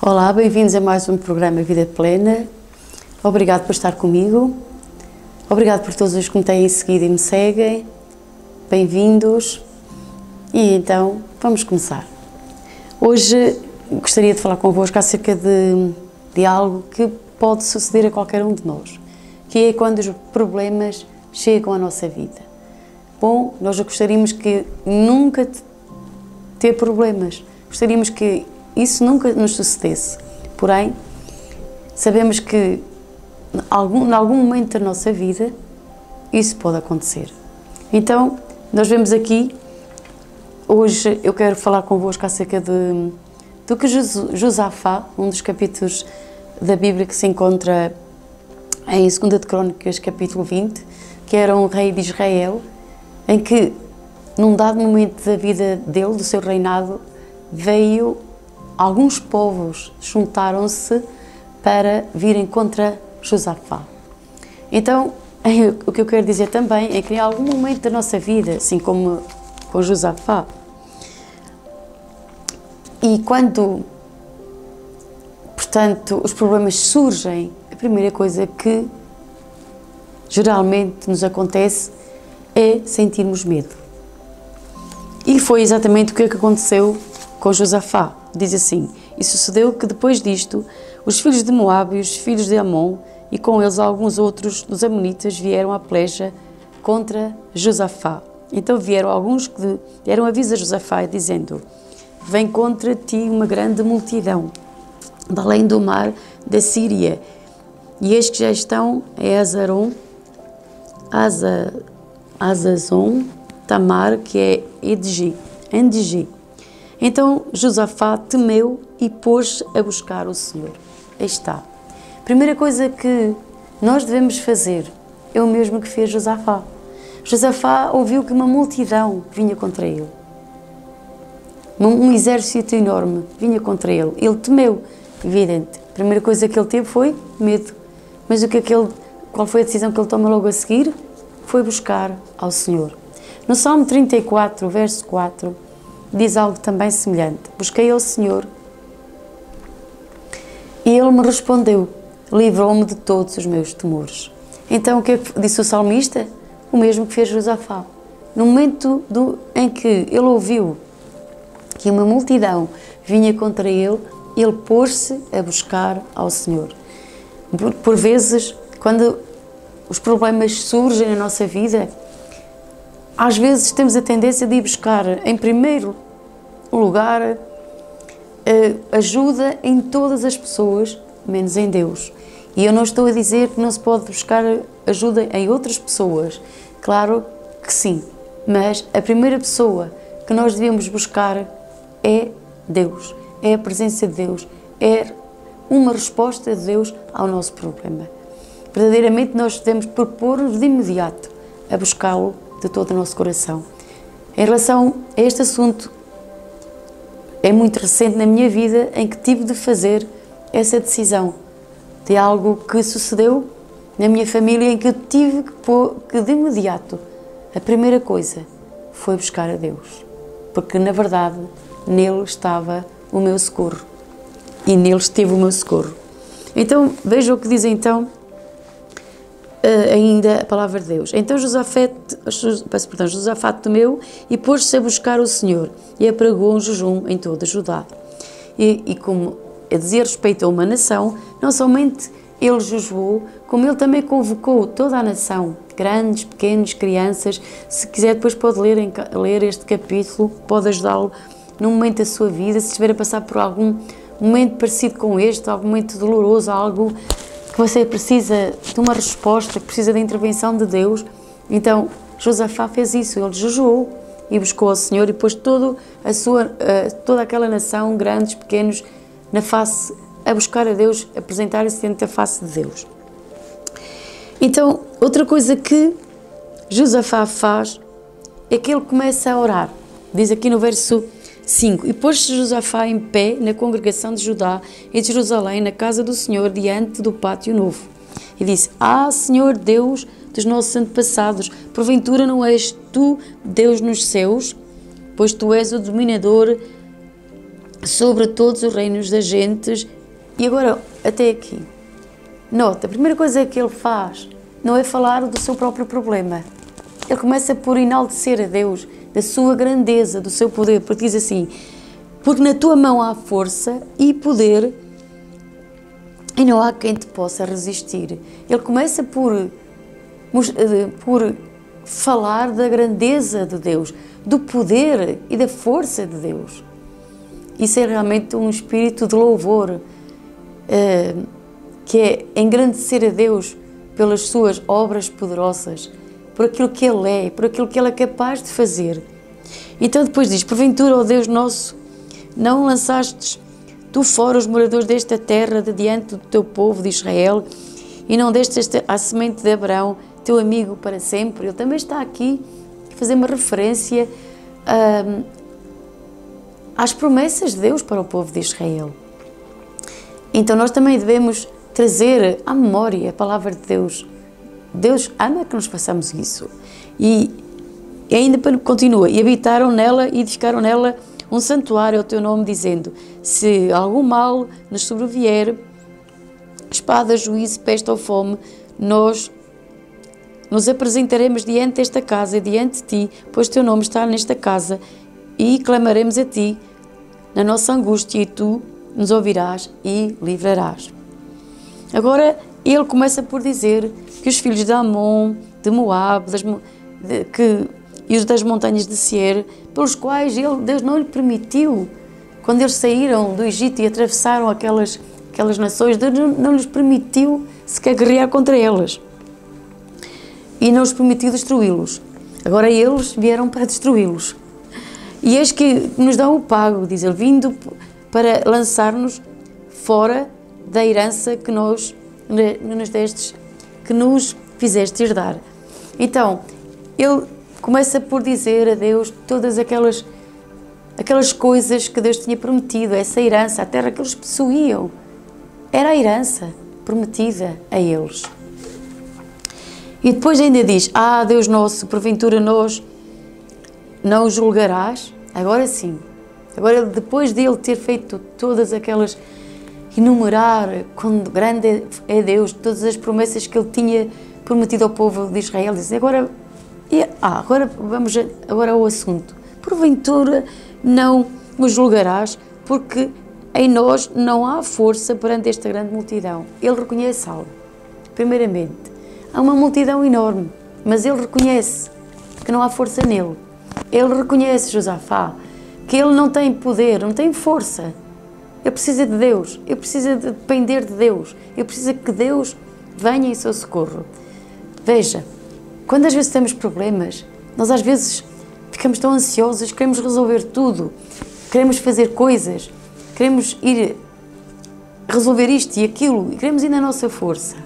Olá, bem-vindos a mais um programa Vida Plena. Obrigado por estar comigo. Obrigado por todos os que me têm seguido e me seguem. Bem-vindos. E então, vamos começar. Hoje gostaria de falar convosco acerca de algo que pode suceder a qualquer um de nós, que é quando os problemas chegam à nossa vida. Bom, nós gostaríamos que nunca ter problemas. Gostaríamos que isso nunca nos sucedesse. Porém, sabemos que em algum momento da nossa vida isso pode acontecer. Então, nós vemos aqui, hoje eu quero falar convosco acerca do que Josafá, um dos capítulos da Bíblia que se encontra em 2 de Crônicas, capítulo 20, que era um rei de Israel, em que, num dado momento da vida dele, do seu reinado, veio alguns povos, juntaram-se para virem contra Josafá. Então, o que eu quero dizer também é que em algum momento da nossa vida, assim como com Josafá, e quando, portanto, os problemas surgem, a primeira coisa que geralmente nos acontece é sentirmos medo. E foi exatamente o que aconteceu com Josafá. Diz assim: e sucedeu que depois disto, os filhos de Moabe e os filhos de Amon, e com eles alguns outros dos amonitas, vieram à peleja contra Josafá. Então vieram alguns que deram aviso a Josafá, dizendo: vem contra ti uma grande multidão, de além do mar da Síria, e eis que já estão em Hazazon, Tamar, que é Endigi. Então Josafá temeu e pôs a buscar o Senhor. Aí está. Primeira coisa que nós devemos fazer é o mesmo que fez Josafá. Josafá ouviu que uma multidão vinha contra ele. Um exército enorme vinha contra ele. Ele temeu, evidente. A primeira coisa que ele teve foi medo. Mas qual foi a decisão que ele tomou logo a seguir? Foi buscar ao Senhor. No Salmo 34, verso 4, diz algo também semelhante: busquei ao Senhor e Ele me respondeu, livrou-me de todos os meus temores. Então o que é que disse o salmista? O mesmo que fez Josafá. No momento em que ele ouviu que uma multidão vinha contra ele, ele pôs-se a buscar ao Senhor. Por vezes, quando os problemas surgem na nossa vida, às vezes temos a tendência de ir buscar, em primeiro lugar, ajuda em todas as pessoas, menos em Deus. E eu não estou a dizer que não se pode buscar ajuda em outras pessoas. Claro que sim, mas a primeira pessoa que nós devemos buscar é Deus, é a presença de Deus, é uma resposta de Deus ao nosso problema. Verdadeiramente nós devemos propor-nos de imediato a buscá-lo de todo o nosso coração. Em relação a este assunto, é muito recente na minha vida em que tive de fazer essa decisão de algo que sucedeu na minha família, em que eu tive que de imediato, a primeira coisa foi buscar a Deus, porque na verdade nele estava o meu socorro e nele esteve o meu socorro. Então veja o que diz então ainda a palavra de Deus. Então Josafá temeu e pôs-se a buscar o Senhor e apregou um jejum em toda Judá. E como a dizer respeito a uma nação, não somente ele jejuou, como ele também convocou toda a nação, grandes, pequenos, crianças. Se quiser depois pode ler este capítulo, pode ajudá-lo num momento da sua vida, se estiver a passar por algum momento parecido com este, algum momento doloroso, algo que você precisa de uma resposta, que precisa da intervenção de Deus. Então Josafá fez isso, ele jejuou e buscou ao Senhor e pôs toda aquela nação, grandes, pequenos, na face, a buscar a Deus, a apresentar-se diante da face de Deus. Então, outra coisa que Josafá faz é que ele começa a orar. Diz aqui no verso 5: e pôs-se Josafá em pé na congregação de Judá e de Jerusalém, na casa do Senhor, diante do pátio novo. E disse: Senhor Deus dos nossos antepassados, porventura não és tu Deus nos céus? Pois tu és o dominador sobre todos os reinos das gentes. E agora, até aqui, nota, a primeira coisa que ele faz não é falar do seu próprio problema. Ele começa por enaltecer a Deus, da sua grandeza, do seu poder, porque diz assim: porque na tua mão há força e poder e não há quem te possa resistir. Ele começa por falar da grandeza de Deus, do poder e da força de Deus. Isso é realmente um espírito de louvor, que é engrandecer a Deus pelas suas obras poderosas, por aquilo que Ele é, por aquilo que Ele é capaz de fazer. Então depois diz: porventura, ó Deus nosso, não lançastes tu fora os moradores desta terra de diante do teu povo de Israel, e não deste à semente de Abraão, teu amigo para sempre. Ele também está aqui a fazer uma referência às promessas de Deus para o povo de Israel. Então nós também devemos trazer à memória a palavra de Deus. Deus ama que nós façamos isso. E ainda continua: e habitaram nela e edificaram nela um santuário ao teu nome, dizendo: se algum mal nos sobrevier, espada, juízo, peste ou fome, nós nos apresentaremos diante desta casa e diante de ti, pois teu nome está nesta casa, e clamaremos a ti na nossa angústia, e tu nos ouvirás e livrarás. Agora ele começa por dizer que os filhos de Amon, de Moab, e os das montanhas de Seir, pelos quais Deus não lhe permitiu, quando eles saíram do Egito e atravessaram aquelas nações, Deus não lhes permitiu sequer guerrear contra elas. E não lhes permitiu destruí-los. Agora eles vieram para destruí-los. E eis que nos dão o pago, diz ele, vindo para lançar-nos fora da herança que nos destes, que nos fizeste herdar. Então, ele começa por dizer a Deus todas aquelas coisas que Deus tinha prometido, essa herança, a terra que eles possuíam. Era a herança prometida a eles. E depois ainda diz: Deus nosso, porventura nós não julgarás? Agora sim. Agora, depois dele ter feito todas aquelas, enumerar quão grande é Deus, todas as promessas que ele tinha prometido ao povo de Israel, diz: agora vamos ao assunto. Porventura não os julgarás, porque em nós não há força perante esta grande multidão. Ele reconhece algo. Primeiramente, há uma multidão enorme, mas ele reconhece que não há força nele. Ele reconhece, Josafá, que ele não tem poder, não tem força. Ele precisa de Deus, ele precisa de depender de Deus, ele precisa que Deus venha em seu socorro. Veja, quando às vezes temos problemas, nós às vezes ficamos tão ansiosos, queremos resolver tudo, queremos fazer coisas, queremos ir resolver isto e aquilo, e queremos ir na nossa força.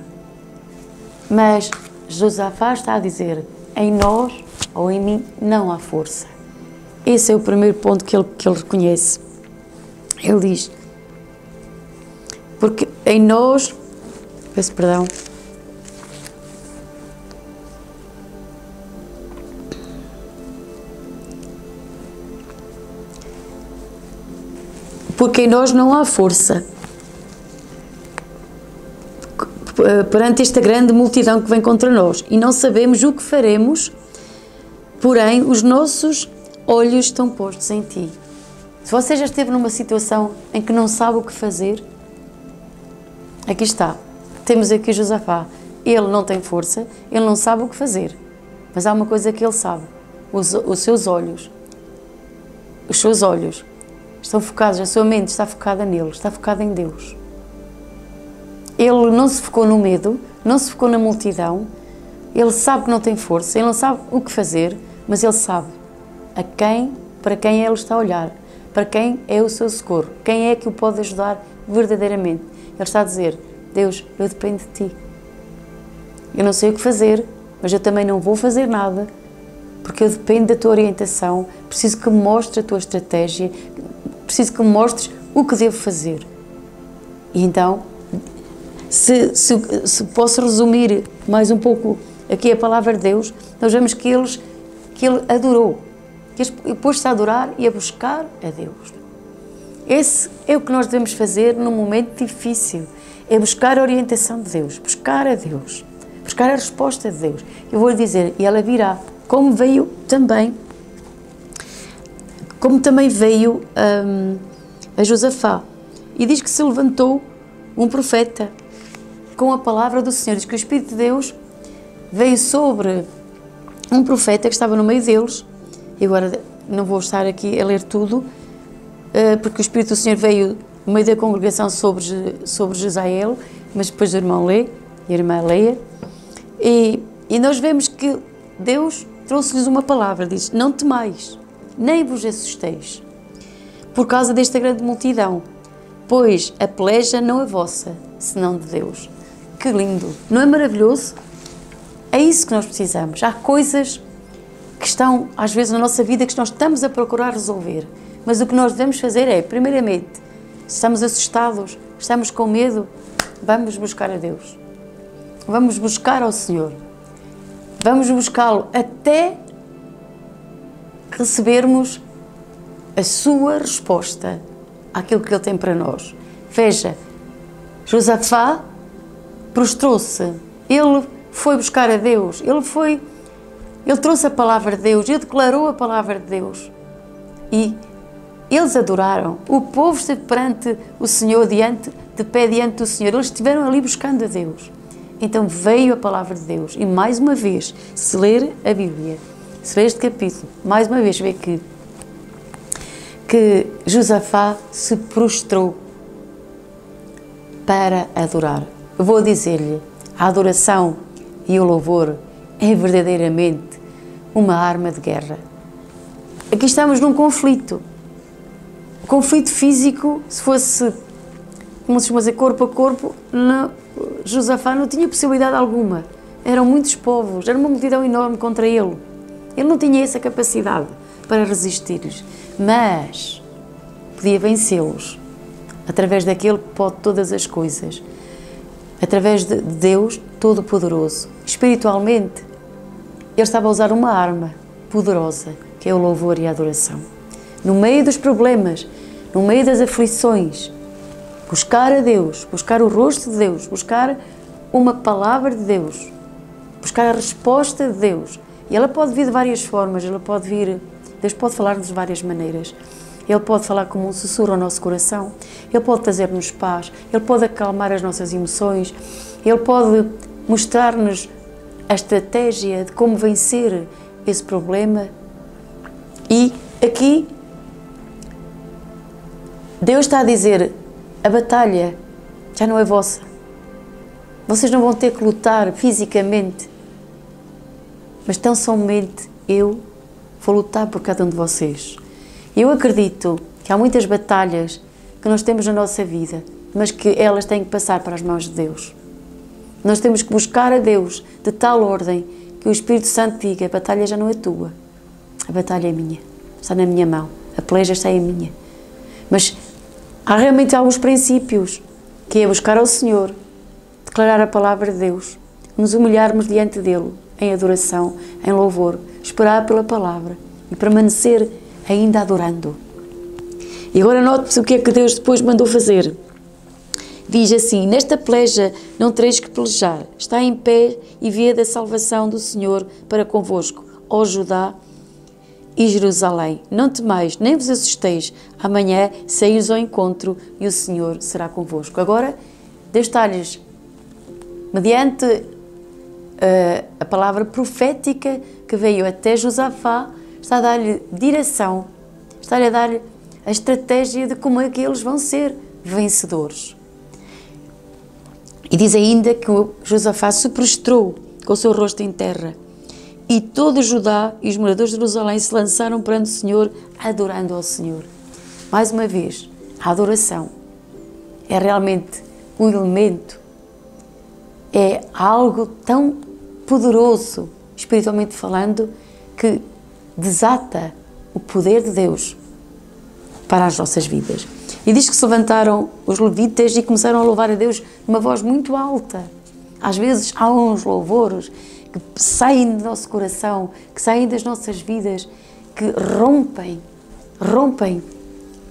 Mas Josafá está a dizer: em nós ou em mim não há força. Esse é o primeiro ponto que ele reconhece. Ele diz: porque em nós, peço perdão, porque em nós não há força perante esta grande multidão que vem contra nós, e não sabemos o que faremos, porém os nossos olhos estão postos em ti. Se você já esteve numa situação em que não sabe o que fazer, aqui está, temos aqui Josafá. Ele não tem força, ele não sabe o que fazer, mas há uma coisa que ele sabe: os seus olhos estão focados, a sua mente está focada nele, está focada em Deus. Ele não se focou no medo, não se focou na multidão. Ele sabe que não tem força, ele não sabe o que fazer, mas ele sabe para quem ele está a olhar, para quem é o seu socorro, quem é que o pode ajudar verdadeiramente. Ele está a dizer: Deus, eu dependo de ti. Eu não sei o que fazer, mas eu também não vou fazer nada, porque eu dependo da tua orientação. Preciso que me mostres a tua estratégia, preciso que me mostres o que devo fazer. E então, se posso resumir mais um pouco aqui a palavra de Deus, nós vemos que ele adorou, que ele pôs-se a adorar e a buscar a Deus. Esse é o que nós devemos fazer num momento difícil, é buscar a orientação de Deus, buscar a Deus, buscar a resposta de Deus. Eu vou lhe dizer, e ela virá, como também veio a Josafá. E diz que se levantou um profeta com a palavra do Senhor. Diz que o Espírito de Deus veio sobre um profeta que estava no meio deles. E agora não vou estar aqui a ler tudo, porque o Espírito do Senhor veio no meio da congregação sobre Jezael, mas depois o irmão lê, e a irmã leia. E nós vemos que Deus trouxe-lhes uma palavra, diz, não temais, nem vos assusteis, por causa desta grande multidão, pois a peleja não é vossa, senão de Deus. Que lindo! Não é maravilhoso? É isso que nós precisamos. Há coisas que estão, às vezes, na nossa vida que nós estamos a procurar resolver, mas o que nós devemos fazer é, primeiramente, se estamos assustados, estamos com medo, vamos buscar a Deus. Vamos buscar ao Senhor. Vamos buscá-lo até recebermos a sua resposta àquilo que Ele tem para nós. Veja, Josafá prostrou-se, ele foi buscar a Deus, ele trouxe a palavra de Deus, ele declarou a palavra de Deus e eles adoraram. O povo esteve perante o Senhor, de pé diante do Senhor, eles estiveram ali buscando a Deus. Então veio a palavra de Deus e mais uma vez, se ler a Bíblia, se ler este capítulo, mais uma vez vê que Josafá se prostrou para adorar. Eu vou dizer-lhe, a adoração e o louvor é verdadeiramente uma arma de guerra. Aqui estamos num conflito físico, se fosse, como se chama dizer, corpo a corpo, Josafá não tinha possibilidade alguma. Eram muitos povos, era uma multidão enorme contra ele. Ele não tinha essa capacidade para resistir-lhes, mas podia vencê-los através daquele que pode todas as coisas, através de Deus Todo-Poderoso. Espiritualmente, ele estava a usar uma arma poderosa, que é o louvor e a adoração. No meio dos problemas, no meio das aflições, buscar a Deus, buscar o rosto de Deus, buscar uma palavra de Deus, buscar a resposta de Deus. E ela pode vir de várias formas, Deus pode falar-nos de várias maneiras. Ele pode falar como um sussurro ao nosso coração, Ele pode trazer-nos paz, Ele pode acalmar as nossas emoções, Ele pode mostrar-nos a estratégia de como vencer esse problema. E aqui Deus está a dizer, a batalha já não é vossa. Vocês não vão ter que lutar fisicamente, mas tão somente eu vou lutar por cada um de vocês. Eu acredito que há muitas batalhas que nós temos na nossa vida, mas que elas têm que passar para as mãos de Deus. Nós temos que buscar a Deus de tal ordem que o Espírito Santo diga, a batalha já não é tua, a batalha é minha, está na minha mão, a peleja está em minha. Mas há realmente alguns princípios, que é buscar ao Senhor, declarar a palavra de Deus, nos humilharmos diante dEle, em adoração, em louvor, esperar pela palavra e permanecer ainda adorando. E agora note-se o que é que Deus depois mandou fazer. Diz assim, nesta peleja não tereis que pelejar, está em pé e vede a salvação do Senhor para convosco, ó Judá e Jerusalém. Não temais, nem vos assusteis, amanhã saíres ao encontro e o Senhor será convosco. Agora, Deus está-lhes, mediante a palavra profética que veio até Josafá, está a dar-lhe direção, está a dar-lhe a estratégia de como é que eles vão ser vencedores. E diz ainda que Josafá se prostrou com o seu rosto em terra e todo Judá e os moradores de Jerusalém se lançaram perante o Senhor, adorando ao Senhor. Mais uma vez, a adoração é realmente um elemento, é algo tão poderoso, espiritualmente falando, que desata o poder de Deus para as nossas vidas. E diz que se levantaram os levitas e começaram a louvar a Deus numa voz muito alta. Às vezes há uns louvores que saem do nosso coração, que saem das nossas vidas, que rompem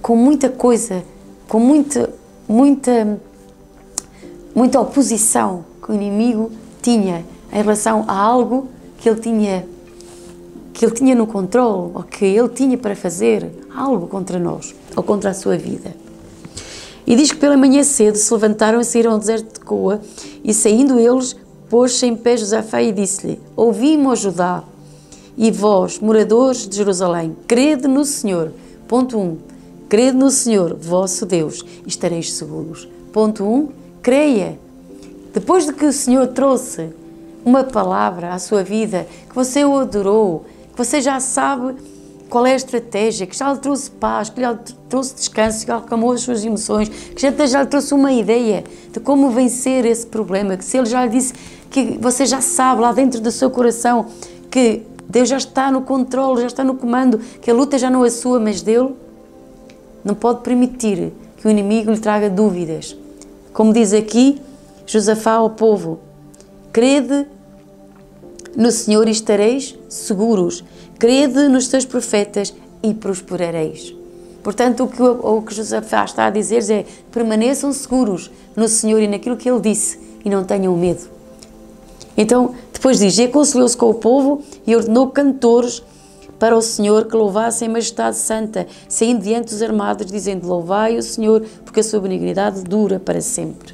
com muita coisa, com muita oposição que o inimigo tinha em relação a algo que ele tinha no controle, ou que ele tinha para fazer algo contra nós, ou contra a sua vida. E diz que pela manhã cedo se levantaram e saíram ao deserto de Coa, e saindo eles, pôs-se em pé Josafá e disse-lhe: Ouvi-me, ó Judá, e vós, moradores de Jerusalém, crede no Senhor. Ponto 1. Crede no Senhor, vosso Deus, e estareis seguros. Ponto 1. Creia. Depois de que o Senhor trouxe uma palavra à sua vida, que você o adorou, que você já sabe qual é a estratégia, que já lhe trouxe paz, que já lhe trouxe descanso, que já acalmou as suas emoções, que já lhe trouxe uma ideia de como vencer esse problema, que se ele já lhe disse que você já sabe lá dentro do seu coração que Deus já está no controle, já está no comando, que a luta já não é sua, mas dele, não pode permitir que o inimigo lhe traga dúvidas. Como diz aqui Josafá ao povo: crede no Senhor e estareis seguros. Crede nos seus profetas e prosperareis. Portanto, o que Josafá está a dizer é: permaneçam seguros no Senhor e naquilo que Ele disse e não tenham medo. Então, depois diz: e aconselhou-se com o povo e ordenou cantores para o Senhor que louvassem a majestade santa, saindo diante dos armados, dizendo: louvai o Senhor, porque a sua benignidade dura para sempre.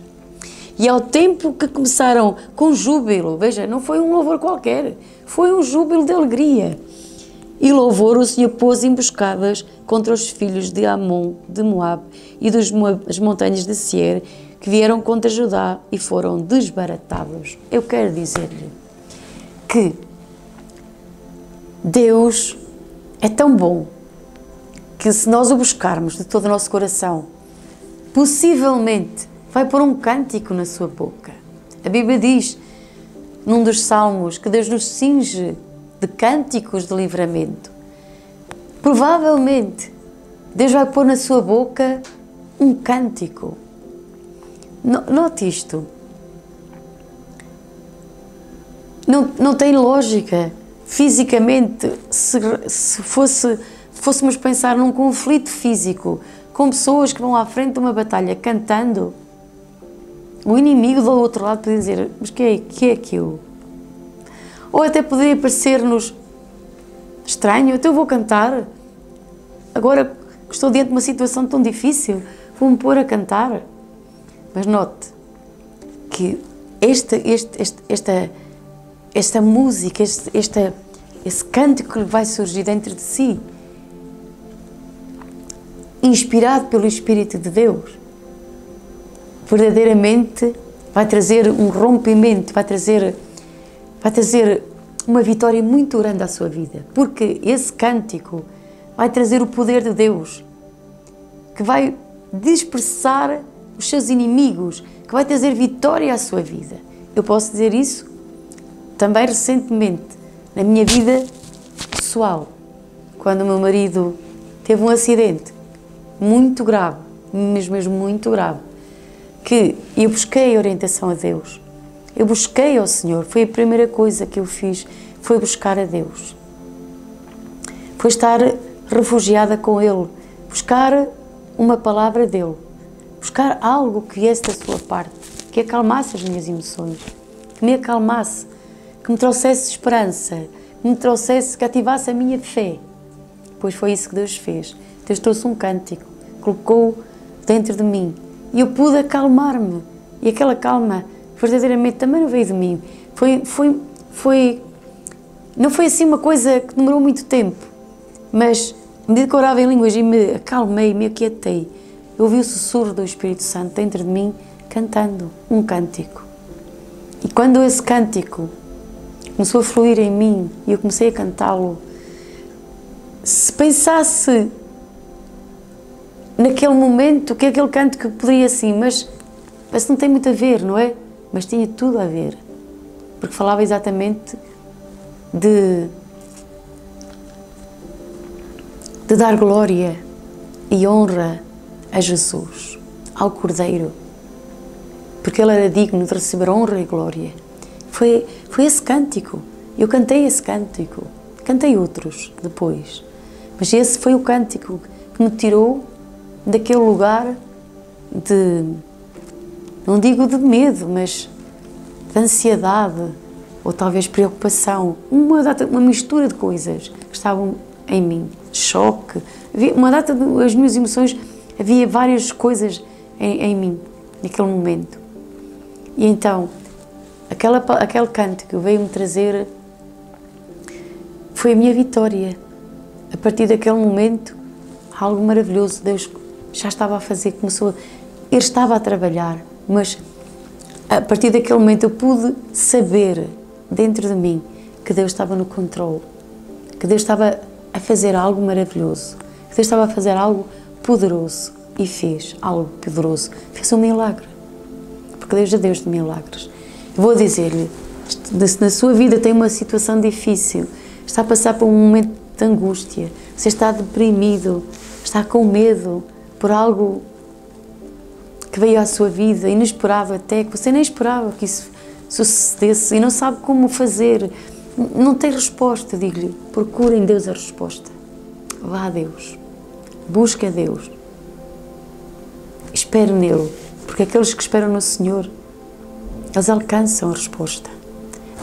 E ao tempo que começaram com júbilo, veja, não foi um louvor qualquer, foi um júbilo de alegria e louvor, o Senhor pôs emboscadas contra os filhos de Amon, de Moab e das montanhas de Seir, que vieram contra Judá e foram desbaratados. Eu quero dizer-lhe que Deus é tão bom que, se nós o buscarmos de todo o nosso coração, possivelmente vai pôr um cântico na sua boca. A Bíblia diz, num dos salmos, que Deus nos cinge de cânticos de livramento. Provavelmente, Deus vai pôr na sua boca um cântico. Note isto. Não tem lógica. Fisicamente, se fôssemos pensar num conflito físico, com pessoas que vão à frente de uma batalha cantando, o inimigo do outro lado podia dizer: mas que é aquilo? Ou até poderia parecer-nos estranho: então eu vou cantar, agora que estou diante de uma situação tão difícil, vou-me pôr a cantar. Mas note que esta música, esse cântico que vai surgir dentro de si, inspirado pelo Espírito de Deus, verdadeiramente vai trazer um rompimento, vai trazer uma vitória muito grande à sua vida, porque esse cântico vai trazer o poder de Deus, que vai dispersar os seus inimigos, que vai trazer vitória à sua vida. Eu posso dizer isso também recentemente, na minha vida pessoal, quando o meu marido teve um acidente muito grave, mesmo muito grave, que eu busquei a orientação a Deus, eu busquei ao Senhor, foi a primeira coisa que eu fiz, foi buscar a Deus, foi estar refugiada com Ele, buscar uma palavra dEle, buscar algo que viesse da sua parte, que acalmasse as minhas emoções, que me acalmasse, que me trouxesse esperança, que me trouxesse, que ativasse a minha fé. Pois foi isso que Deus fez. Deus trouxe um cântico, colocou dentro de mim e eu pude acalmar-me. E aquela calma verdadeiramente também não veio de mim. Não foi assim uma coisa que demorou muito tempo, mas à medida que eu orava em línguas e me acalmei, me aquietei, eu ouvi o sussurro do Espírito Santo dentro de mim cantando um cântico. E quando esse cântico começou a fluir em mim e eu comecei a cantá-lo, se pensasse naquele momento que aquele cântico poderia assim, mas não tem muito a ver, não é? Mas tinha tudo a ver, porque falava exatamente de dar glória e honra a Jesus, ao Cordeiro, porque Ele era digno de receber honra e glória. Foi esse cântico, eu cantei esse cântico, cantei outros depois, mas esse foi o cântico que me tirou daquele lugar de, não digo de medo, mas de ansiedade, ou talvez preocupação, uma mistura de coisas que estavam em mim, choque, as minhas emoções, havia várias coisas em mim, naquele momento. E então, aquele canto que veio-me trazer foi a minha vitória. A partir daquele momento, algo maravilhoso Deus já estava a fazer, Ele estava a trabalhar, mas a partir daquele momento eu pude saber dentro de mim que Deus estava no controle, que Deus estava a fazer algo maravilhoso, que Deus estava a fazer algo poderoso e fez algo poderoso, fez um milagre, porque Deus é Deus de milagres. Vou dizer-lhe, se na sua vida tem uma situação difícil, está a passar por um momento de angústia, você está deprimido, está com medo por algo que veio à sua vida, inesperado até, que você nem esperava que isso sucedesse e não sabe como fazer, não tem resposta, digo-lhe, procure em Deus a resposta. Vá a Deus, busque a Deus, espere nele, porque aqueles que esperam no Senhor, eles alcançam a resposta.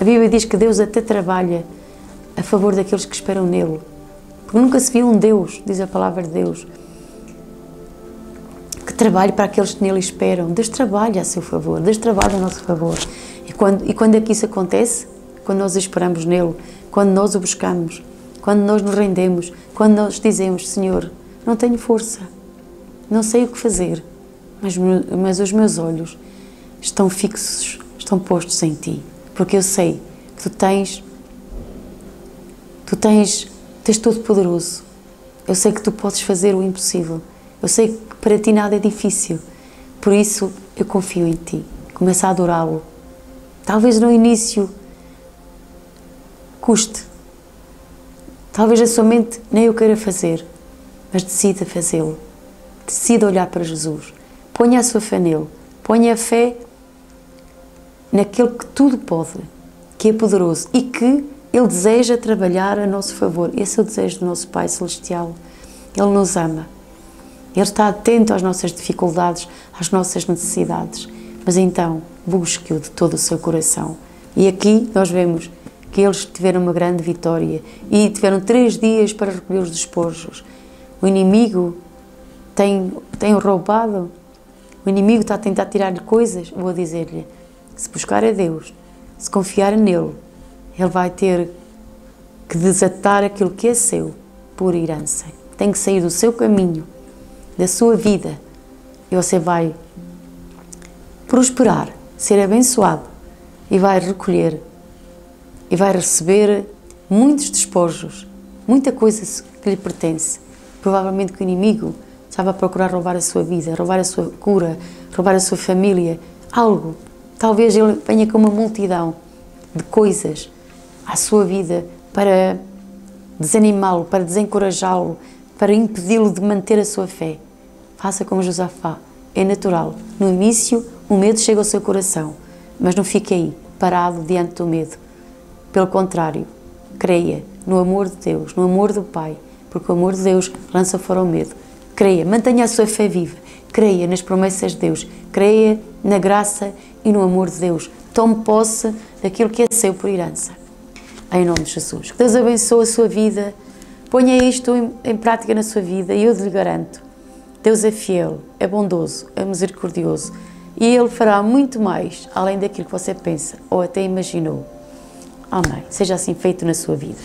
A Bíblia diz que Deus até trabalha a favor daqueles que esperam nele, porque nunca se viu um Deus, diz a palavra de Deus, que trabalhe para aqueles que nele esperam. Deus trabalha a seu favor, Deus trabalha a nosso favor. E quando é que isso acontece? Quando nós esperamos nele, quando nós o buscamos, quando nós nos rendemos, quando nós dizemos, Senhor, não tenho força, não sei o que fazer, mas os meus olhos estão fixos, estão postos em Ti, porque eu sei que Tu tens todo-poderoso. Eu sei que Tu podes fazer o impossível. Eu sei que para Ti nada é difícil. Por isso, eu confio em Ti. Começa a adorá-lo. Talvez no início custe. Talvez a sua mente nem o queira fazer, mas decida fazê-lo. Decida olhar para Jesus. Ponha a sua fé nele. Ponha a fé naquele que tudo pode, que é poderoso e que Ele deseja trabalhar a nosso favor. Esse é o desejo do nosso Pai Celestial. Ele nos ama. Ele está atento às nossas dificuldades, às nossas necessidades. Mas então, busque-o de todo o seu coração. E aqui nós vemos que eles tiveram uma grande vitória e tiveram 3 dias para recolher os despojos. O inimigo tem roubado, o inimigo está a tentar tirar-lhe coisas. Vou dizer-lhe, se buscar a Deus, se confiar nele, ele vai ter que desatar aquilo que é seu por herança. Tem que sair do seu caminho, da sua vida, e você vai prosperar, ser abençoado e vai recolher e vai receber muitos despojos, muita coisa que lhe pertence. Provavelmente que o inimigo estava a procurar roubar a sua vida, roubar a sua cura, roubar a sua família, algo. Talvez ele venha com uma multidão de coisas à sua vida para desanimá-lo, para desencorajá-lo, para impedi-lo de manter a sua fé. Faça como Josafá, é natural. No início, o medo chega ao seu coração, mas não fique aí, parado diante do medo. Pelo contrário, creia no amor de Deus, no amor do Pai, porque o amor de Deus lança fora o medo. Creia, mantenha a sua fé viva, creia nas promessas de Deus, creia na graça e no amor de Deus. Tome posse daquilo que é seu por herança. Em nome de Jesus. Que Deus abençoe a sua vida, ponha isto em prática na sua vida e eu lhe garanto, Deus é fiel, é bondoso, é misericordioso e Ele fará muito mais além daquilo que você pensa ou até imaginou. Amém. Seja assim feito na sua vida.